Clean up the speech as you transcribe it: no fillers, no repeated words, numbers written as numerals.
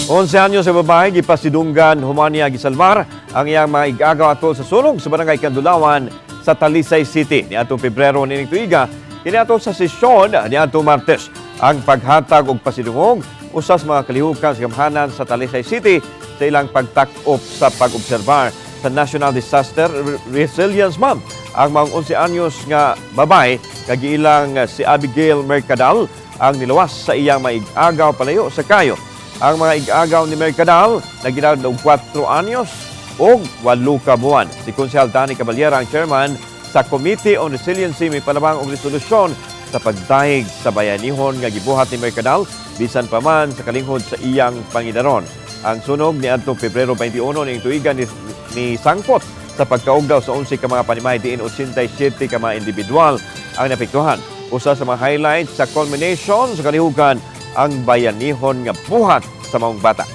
11 anyos sa babae, gipasidunggan humania gisalvar ang iyang mga igagaw atol sa sulong sa barangay Kandulawan sa Talisay City. Niadtong Pebrero nining tuiga, kiniadto sa sesyon niadtong Martes ang paghatag og pasidungog usas mga kalihukan sa gamhanan sa Talisay City sa ilang pagtak-op sa pag-obserbar sa National Disaster Resilience Month. Ang mga 11 anyos nga babae kagiilang si Abigail Mercadal ang niluwas sa iyang maig-agaw palayo sa kayo. Ang mga ig-agaw ni Mercadal nagidawad og 4 anyos o 8 ka buwan. Si Konsehal Danny Caballera ang chairman sa Committee on Resiliency may palabang og resolusyon sa pagdahig sa bayanihon nga gibuhat ni Mercadal bisan pa man sa kalinghod sa iyang pangidaron. Ang sunog ni adtong Pebrero 21 ning tuiga ni sangpot sa pagkaugdaw sa 11 ka mga panimay diin 87 ka mga individual ang napektuhan. Usa sa mga highlights sa culmination sa kalihukan ang bayanihon nga buhat sa maong bata.